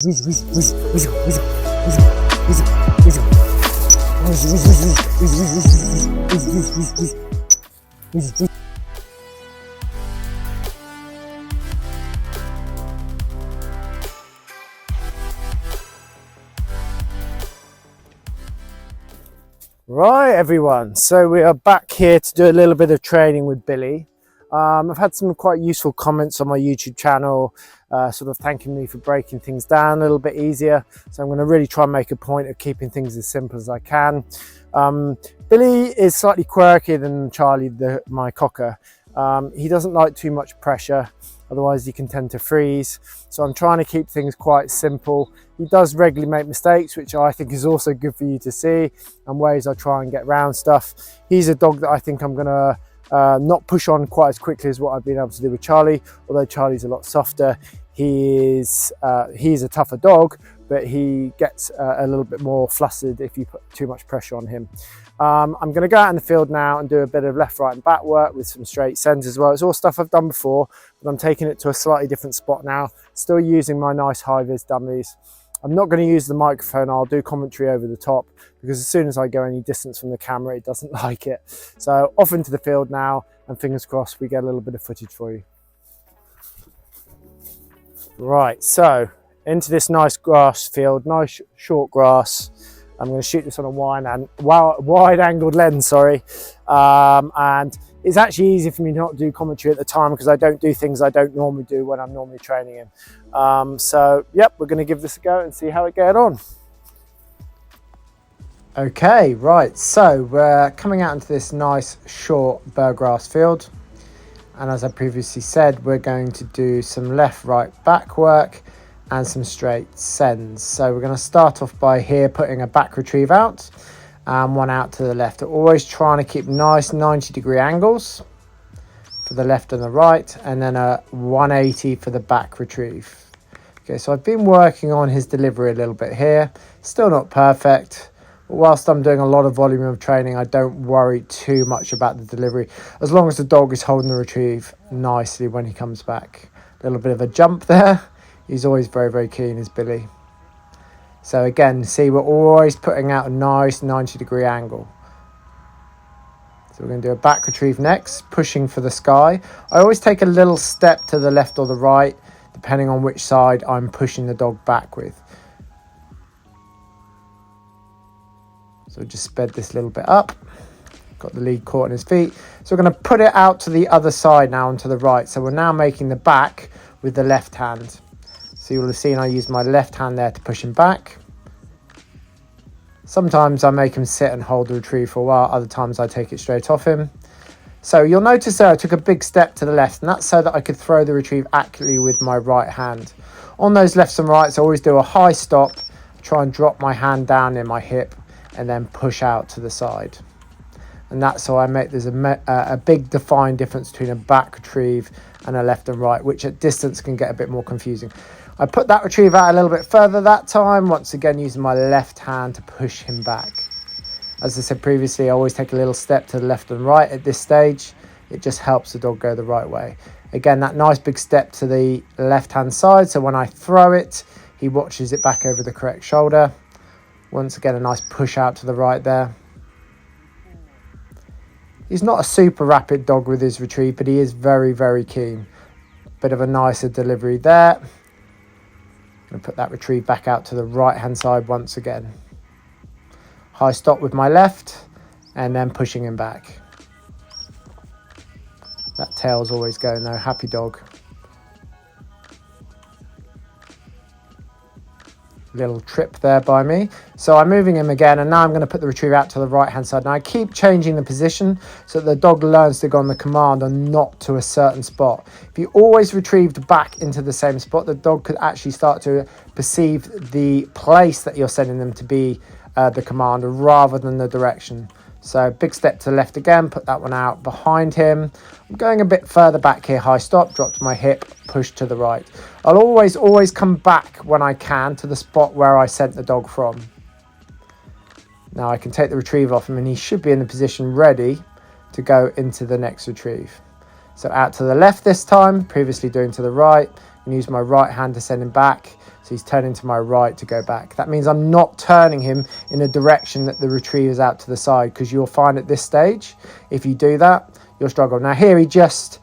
Right, everyone, so we are back here to do a little bit of training with Billy. I've had some quite useful comments on my YouTube channel, sort of thanking me for breaking things down a little bit easier. So I'm going to really try and make a point of keeping things as simple as I can. Billy is slightly quirkier than Charlie, my cocker. He doesn't like too much pressure, otherwise he can tend to freeze. So I'm trying to keep things quite simple. He does regularly make mistakes, which I think is also good for you to see, and ways I try and get around stuff. He's a dog that I think I'm going to not push on quite as quickly as what I've been able to do with Charlie, although Charlie's a lot softer. He's a tougher dog, but he gets a little bit more flustered if you put too much pressure on him. I'm going to go out in the field now and do a bit of left, right and back work with some straight sends as well. It's all stuff I've done before, but I'm taking it to a slightly different spot now, still using my nice high-vis dummies. I'm not going to use the microphone. I'll do commentary over the top, because as soon as I go any distance from the camera, it doesn't like it. So off into the field now, and fingers crossed we get a little bit of footage for you. Right, so into this nice grass field, nice short grass. I'm going to shoot this on a wide angled lens, and it's actually easy for me not to do commentary at the time because I don't do things I don't normally do when I'm normally training him. So yep, we're going to give this a go and see how it gets on. Okay, right, so we're coming out into this nice short burgrass field, and as I previously said, we're going to do some left, right, back work and some straight sends. So we're going to start off by here putting a back retrieve out and one out to the left. Always trying to keep nice 90-degree angles for the left and the right, and then a 180 for the back retrieve. Okay, so I've been working on his delivery a little bit here. Still not perfect, but whilst I'm doing a lot of volume of training, I don't worry too much about the delivery, as long as the dog is holding the retrieve nicely when he comes back. A little bit of a jump there. He's always very, very keen, is Billy. So again, see, we're always putting out a nice 90-degree angle. So we're going to do a back retrieve next, pushing for the sky. I always take a little step to the left or the right, depending on which side I'm pushing the dog back with. So just sped this little bit up. Got the lead caught on his feet. So we're going to put it out to the other side now, onto the right. So we're now making the back with the left hand. So you'll have seen I use my left hand there to push him back. Sometimes I make him sit and hold the retrieve for a while. Other times I take it straight off him. So you'll notice there I took a big step to the left, and that's so that I could throw the retrieve accurately with my right hand. On those lefts and rights, I always do a high stop, try and drop my hand down in my hip, and then push out to the side. And that's how I make, there's a big defined difference between a back retrieve and a left and right, which at distance can get a bit more confusing. I put that retrieve out a little bit further that time, once again using my left hand to push him back. As I said previously, I always take a little step to the left and right at this stage. It just helps the dog go the right way. Again, that nice big step to the left hand side, so when I throw it, he watches it back over the correct shoulder. Once again, a nice push out to the right there. He's not a super rapid dog with his retrieve, but he is very, very keen. Bit of a nicer delivery there. I'm going to put that retrieve back out to the right hand side once again. High stop with my left, and then pushing him back. That tail's always going though, happy dog. Little trip there by me. So I'm moving him again, and now I'm going to put the retrieve out to the right hand side. Now I keep changing the position so that the dog learns to go on the command and not to a certain spot. If you always retrieved back into the same spot, the dog could actually start to perceive the place that you're sending them to be the command rather than the direction. So big step to the left again, put that one out behind him. I'm going a bit further back here, high stop, drop to my hip, push to the right. I'll always come back when I can to the spot where I sent the dog from. Now I can take the retrieve off him, and he should be in the position ready to go into the next retrieve. So out to the left this time, previously doing to the right, and use my right hand to send him back. So he's turning to my right to go back. That means I'm not turning him in a direction that the retriever's out to the side, because you'll find at this stage, if you do that, you'll struggle. Now here he just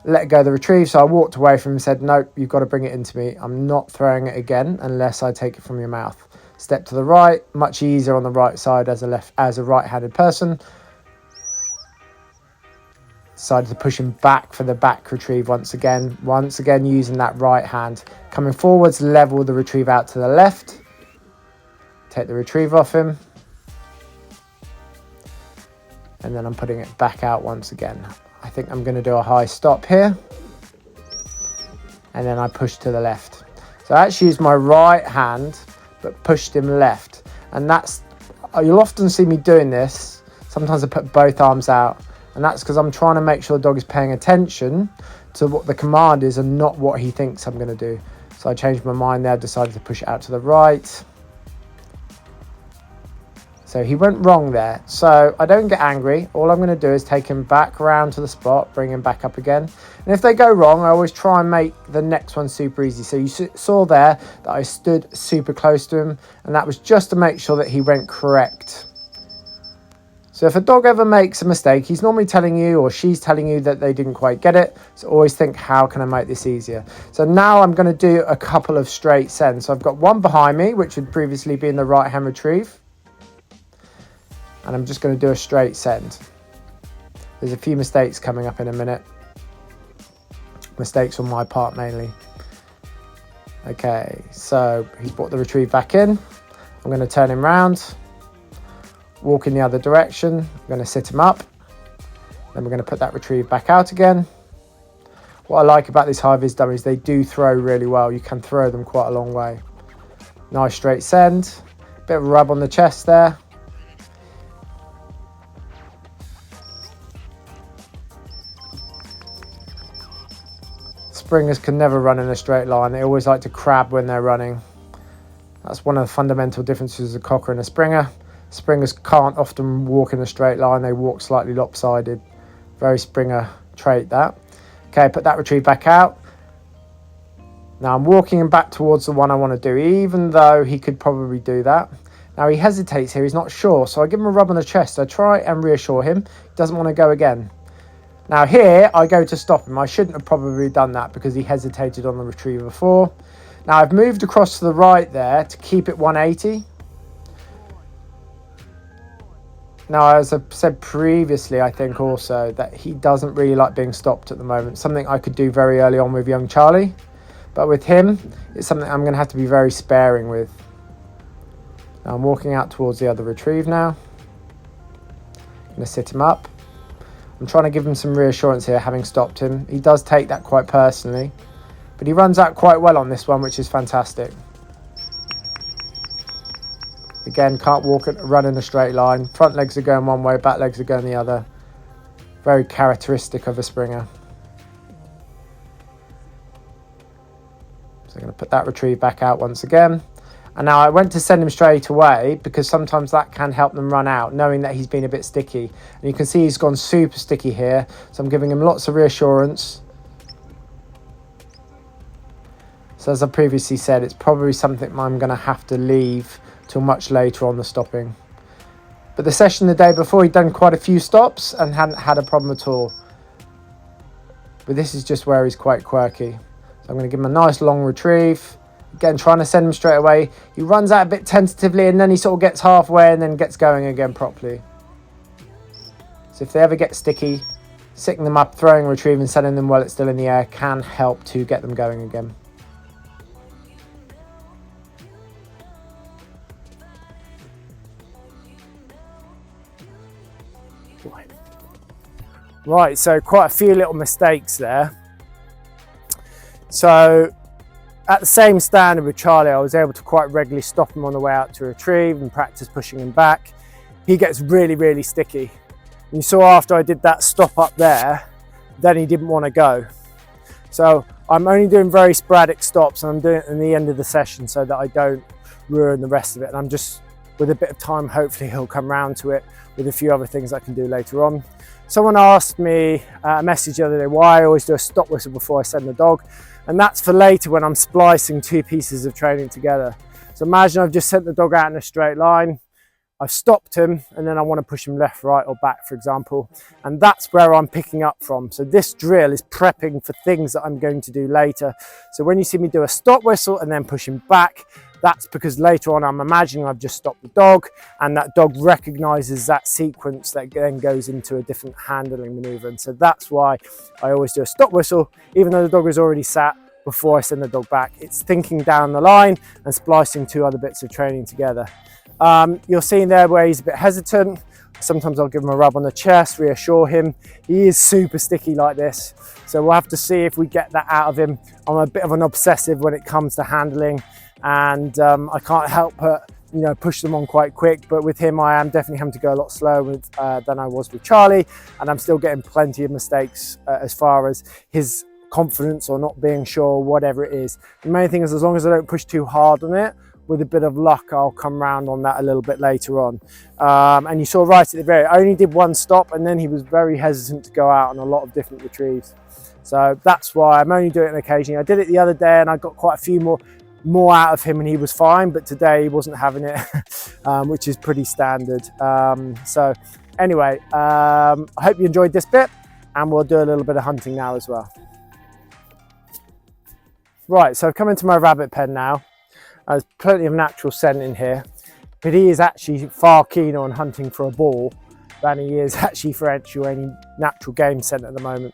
let go of the retrieve, so I walked away from him and said, nope, you've got to bring it into me. I'm not throwing it again unless I take it from your mouth. Step to the right, much easier on the right side as a right-handed person. Decided to push him back for the back retrieve once again using that right hand. Coming forwards, level the retrieve out to the left. Take the retrieve off him. And then I'm putting it back out once again. I think I'm going to do a high stop here. And then I push to the left. So I actually used my right hand, but pushed him left. And you'll often see me doing this. Sometimes I put both arms out. And that's because I'm trying to make sure the dog is paying attention to what the command is and not what he thinks I'm going to do. So I changed my mind there, decided to push it out to the right. So he went wrong there. So I don't get angry. All I'm going to do is take him back around to the spot, bring him back up again. And if they go wrong, I always try and make the next one super easy. So you saw there that I stood super close to him, and that was just to make sure that he went correct. So if a dog ever makes a mistake, he's normally telling you, or she's telling you, that they didn't quite get it. So always think, how can I make this easier? So now I'm going to do a couple of straight sends. So I've got one behind me, which would previously be in the right hand retrieve. And I'm just going to do a straight send. There's a few mistakes coming up in a minute. Mistakes on my part mainly. Okay, so he's brought the retrieve back in. I'm going to turn him round. Walk in the other direction. I'm going to sit him up. Then we're going to put that retrieve back out again. What I like about these high vis dummies, they do throw really well. You can throw them quite a long way. Nice straight send. Bit of a rub on the chest there. Springers can never run in a straight line. They always like to crab when they're running. That's one of the fundamental differences of a cocker and a springer. Springers can't often walk in a straight line. They walk slightly lopsided. Very Springer trait, that. Okay, put that retrieve back out. Now I'm walking him back towards the one I want to do, even though he could probably do that. Now he hesitates here. He's not sure. So I give him a rub on the chest. I try and reassure him. He doesn't want to go again. Now here I go to stop him. I shouldn't have probably done that because he hesitated on the retrieve before. Now I've moved across to the right there to keep it 180. Now, as I said previously, I think also that he doesn't really like being stopped at the moment. Something I could do very early on with young Charlie. But with him, it's something I'm going to have to be very sparing with. Now I'm walking out towards the other retrieve now. I'm going to sit him up. I'm trying to give him some reassurance here, having stopped him. He does take that quite personally. But he runs out quite well on this one, which is fantastic. Again, can't run in a straight line. Front legs are going one way, back legs are going the other. Very characteristic of a Springer. So I'm going to put that retrieve back out once again. And now I went to send him straight away because sometimes that can help them run out, knowing that he's been a bit sticky. And you can see he's gone super sticky here. So I'm giving him lots of reassurance. So as I previously said, it's probably something I'm going to have to leave till much later on the stopping. But the session the day before, he'd done quite a few stops and hadn't had a problem at all. But this is just where he's quite quirky. So I'm going to give him a nice long retrieve. Again, trying to send him straight away. He runs out a bit tentatively and then he sort of gets halfway and then gets going again properly. So if they ever get sticky, sitting them up, throwing a retrieve and sending them while it's still in the air can help to get them going again. Right, so quite a few little mistakes there. So at the same standard with Charlie, I was able to quite regularly stop him on the way out to retrieve and practice pushing him back. He gets really, really sticky. And you saw after I did that stop up there, then he didn't want to go. So I'm only doing very sporadic stops and I'm doing it in the end of the session so that I don't ruin the rest of it. And I'm just, with a bit of time, hopefully he'll come round to it with a few other things I can do later on. Someone asked me a message the other day why I always do a stop whistle before I send the dog. And that's for later when I'm splicing two pieces of training together. So imagine I've just sent the dog out in a straight line, I've stopped him, and then I want to push him left, right, or back, for example. And that's where I'm picking up from. So this drill is prepping for things that I'm going to do later. So when you see me do a stop whistle and then push him back, that's because later on I'm imagining I've just stopped the dog, and that dog recognizes that sequence that then goes into a different handling maneuver. And so that's why I always do a stop whistle, even though the dog is already sat, before I send the dog back. It's thinking down the line and splicing two other bits of training together. You're seeing there where he's a bit hesitant. Sometimes I'll give him a rub on the chest, reassure him. He is super sticky like this. So we'll have to see if we get that out of him. I'm a bit of an obsessive when it comes to handling, and I can't help but push them on quite quick. But with him, I am definitely having to go a lot slower than I was with Charlie, and I'm still getting plenty of mistakes as far as his confidence or not being sure, whatever it is. The main thing is, as long as I don't push too hard on it, with a bit of luck, I'll come round on that a little bit later on. And you saw right at the very, I only did one stop, and then he was very hesitant to go out on a lot of different retrieves. So that's why I'm only doing it occasionally. I did it the other day and I got quite a few more out of him, and he was fine, but today he wasn't having it, which is pretty standard. So anyway, I hope you enjoyed this bit, and we'll do a little bit of hunting now as well. Right, so I've come into my rabbit pen now. There's plenty of natural scent in here, but he is actually far keener on hunting for a ball than he is actually for any natural game scent at the moment.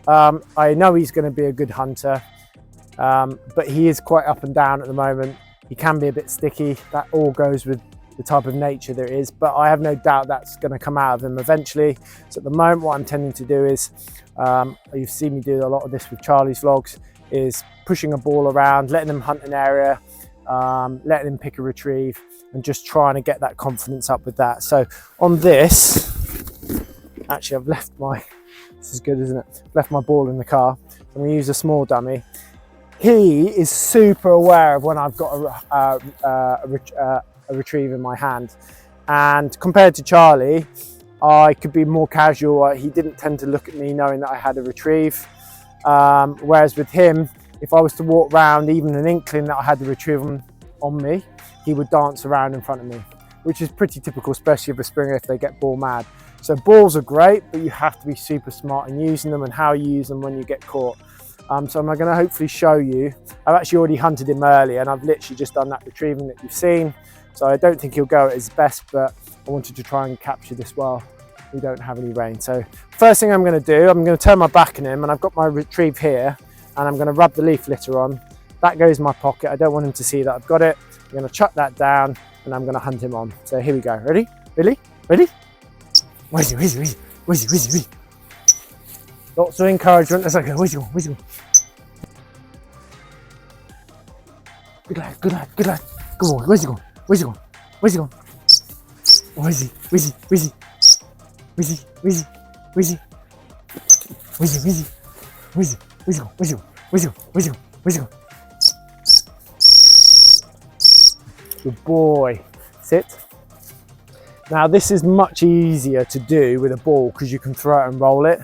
I know he's going to be a good hunter, but he is quite up and down at the moment. He can be a bit sticky. That all goes with the type of nature there is, but I have no doubt that's going to come out of him eventually. So at the moment, what I'm tending to do is, you've seen me do a lot of this with Charlie's vlogs, is pushing a ball around, letting him hunt an area, letting him pick a retrieve, and just trying to get that confidence up with that. So on this, actually I've left my, this is good, isn't it? Left my ball in the car. I'm going to use a small dummy. He is super aware of when I've got a retrieve in my hand, and compared to Charlie, I could be more casual. He didn't tend to look at me knowing that I had a retrieve, whereas with him, if I was to walk around, even an inkling that I had the retrieve on me, he would dance around in front of me, which is pretty typical, especially of a springer if they get ball mad. So balls are great, but you have to be super smart in using them and how you use them when you get caught. So I'm going to hopefully show you. I've actually already hunted him earlier, and I've literally just done that retrieving that you've seen. So I don't think he'll go at his best, but I wanted to try and capture this while we don't have any rain. So first thing I'm going to do, I'm going to turn my back on him, and I've got my retrieve here, and I'm going to rub the leaf litter on. That goes in my pocket. I don't want him to see that I've got it. I'm going to chuck that down, and I'm going to hunt him on. So here we go. Ready? Ready? Ready? Where's he? Where's he? Where's he? Where's he? Where's he? Lots of encouragement as I go. Where's he going? Where's he going? Good lad, good lad, good lad. Good boy. Where's he going? Where's he going? Where's he going? Where's he? Where's he? Where's he? Where's he? Where's he? Where's he? Where's he? Where's he? Where's he? Where's he going? Where's he going? Where's he going? Where's he going? Where's he going? Good boy. Sit. Now this is much easier to do with a ball because you can throw it and roll it.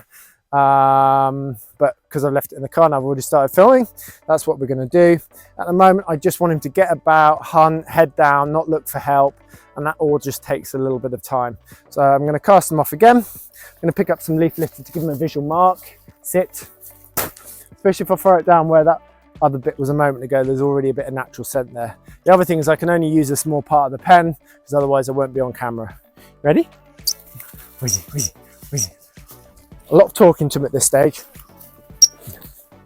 But because I left it in the car and I've already started filming, that's what we're going to do. At the moment, I just want him to get about, hunt, head down, not look for help, and that all just takes a little bit of time. So I'm going to cast him off again. I'm going to pick up some leaf litter to give him a visual mark. Sit. Especially if I throw it down where that other bit was a moment ago, there's already a bit of natural scent there. The other thing is I can only use a small part of the pen because otherwise I won't be on camera. Ready? Where's he? Where's he? Where's he? A lot of talking to him at this stage.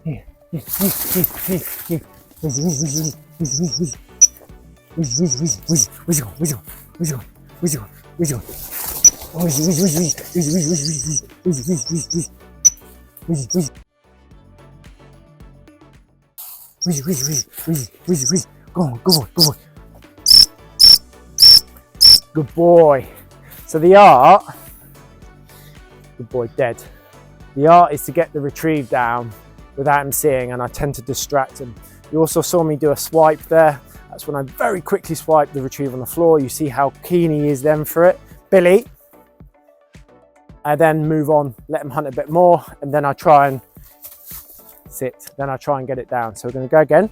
Here. Where's he Go on, good boy, good boy. Good boy. So the art, good boy, dead. The art is to get the retrieve down without him seeing, and I tend to distract him. You also saw me do a swipe there. That's when I very quickly swipe the retrieve on the floor. You see how keen he is then for it. Billy. I then move on, let him hunt a bit more, and then I try and sit. Then I try and get it down. So we're going to go again.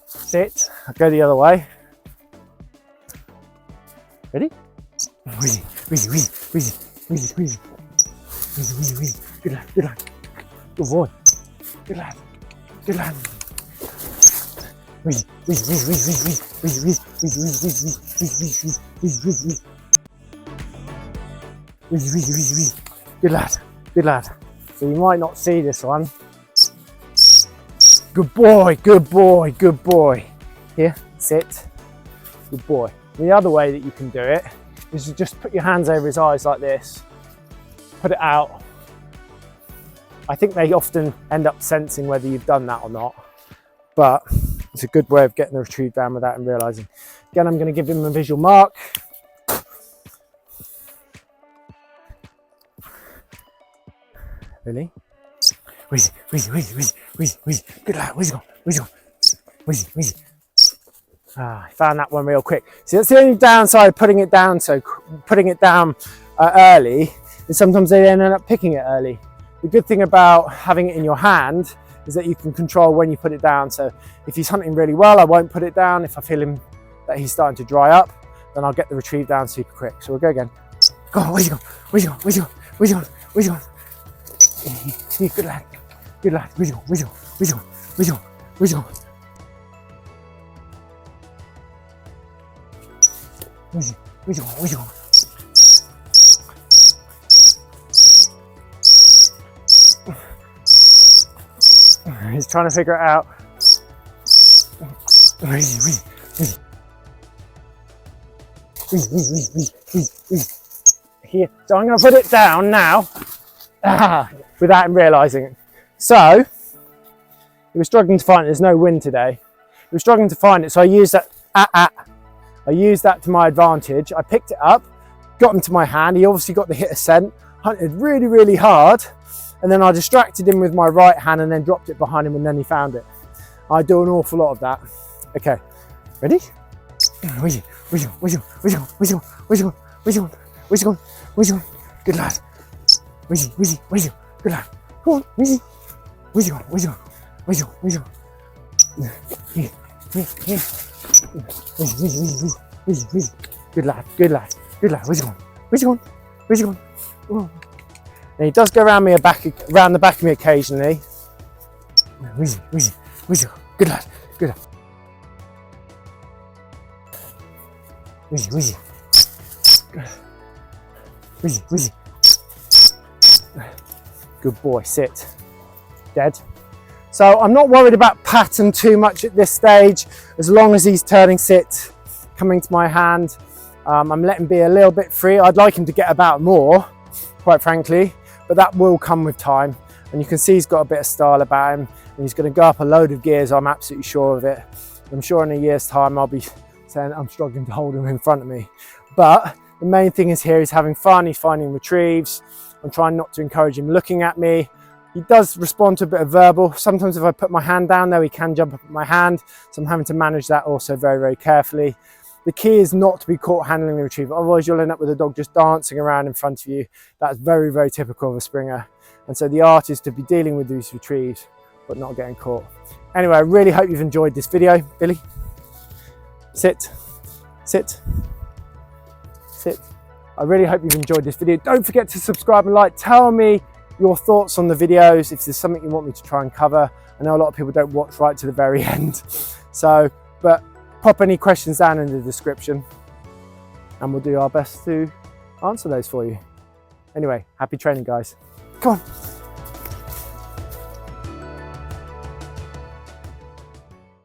Sit. I go the other way. Ready? Wheezy, wheezy, wheezy, wheezy, wheezy, wheezy, wheezy, wheezy, wheezy. Good lad, good lad. Good boy. Good lad, good lad. Wheezy, wheezy, wheezy, wheezy, wheezy, wheezy, wheezy, wheezy, wheezy, wheezy, wheezy, wheezy, wheezy, wheezy, wheezy, wheezy. Good lad, good lad. So you might not see this one. Good boy, good boy, good boy. Here, sit. Good boy. The other way that you can do it is to just put your hands over his eyes like this. Put it out. I think they often end up sensing whether you've done that or not, but it's a good way of getting the retrieve down without him realizing. Again, I'm going to give him a visual mark. Really? Wheezy, wheezy, wheezy, wheezy, wheezy, wheezy. Good lad, wheezy, wheezy, wheezy, wheezy. I found that one real quick. See, that's the only downside of putting it down. So putting it down early is sometimes they end up picking it early. The good thing about having it in your hand is that you can control when you put it down. So if he's hunting really well, I won't put it down. If I feel him that he's starting to dry up, then I'll get the retrieve down super quick. So we'll go again. Go on, where's he gone? Where's he gone? Where's he gone? Where's he gone? Where's he gone? Good lad. Good lad. Where's he gone? Where's he gone? Where's he gone? Where's he gone? Where's he gone? Where's he gone? Where's he gone? He's trying to figure it out. Where is he? Here. So I'm going to put it down now without him realising it. So he was struggling to find it. There's no wind today. He was struggling to find it, so I used that. I used that to my advantage. I picked it up, got him to my hand. He obviously got the hit of scent, hunted really, really hard. And then I distracted him with my right hand and then dropped it behind him and then he found it. I do an awful lot of that. Okay, ready? Where's he gone? Good lad. Where's he? Good lad. Come on, where's he gone? Here. Good lad. Where's he gone? Oh. And he does go around the back of me occasionally. Where's he? Good lad. Where's he? Good boy, sit. Dead. So I'm not worried about pattern too much at this stage, as long as he's turning sit, coming to my hand. I'm letting him be a little bit free. I'd like him to get about more, quite frankly, but that will come with time. And you can see he's got a bit of style about him, and he's going to go up a load of gears. I'm absolutely sure of it. I'm sure in a year's time I'll be saying I'm struggling to hold him in front of me. But the main thing is here, he's having fun, he's finding retrieves. I'm trying not to encourage him looking at me. He does respond to a bit of verbal. Sometimes if I put my hand down there, he can jump up at my hand. So I'm having to manage that also very, very carefully. The key is not to be caught handling the retriever. Otherwise you'll end up with a dog just dancing around in front of you. That's very, very typical of a Springer. And so the art is to be dealing with these retrieves, but not getting caught. Anyway, I really hope you've enjoyed this video. Billy, sit. I really hope you've enjoyed this video. Don't forget to subscribe and like. Tell me your thoughts on the videos, if there's something you want me to try and cover. I know a lot of people don't watch right to the very end. So, but pop any questions down in the description and we'll do our best to answer those for you. Anyway, happy training, guys. Come on.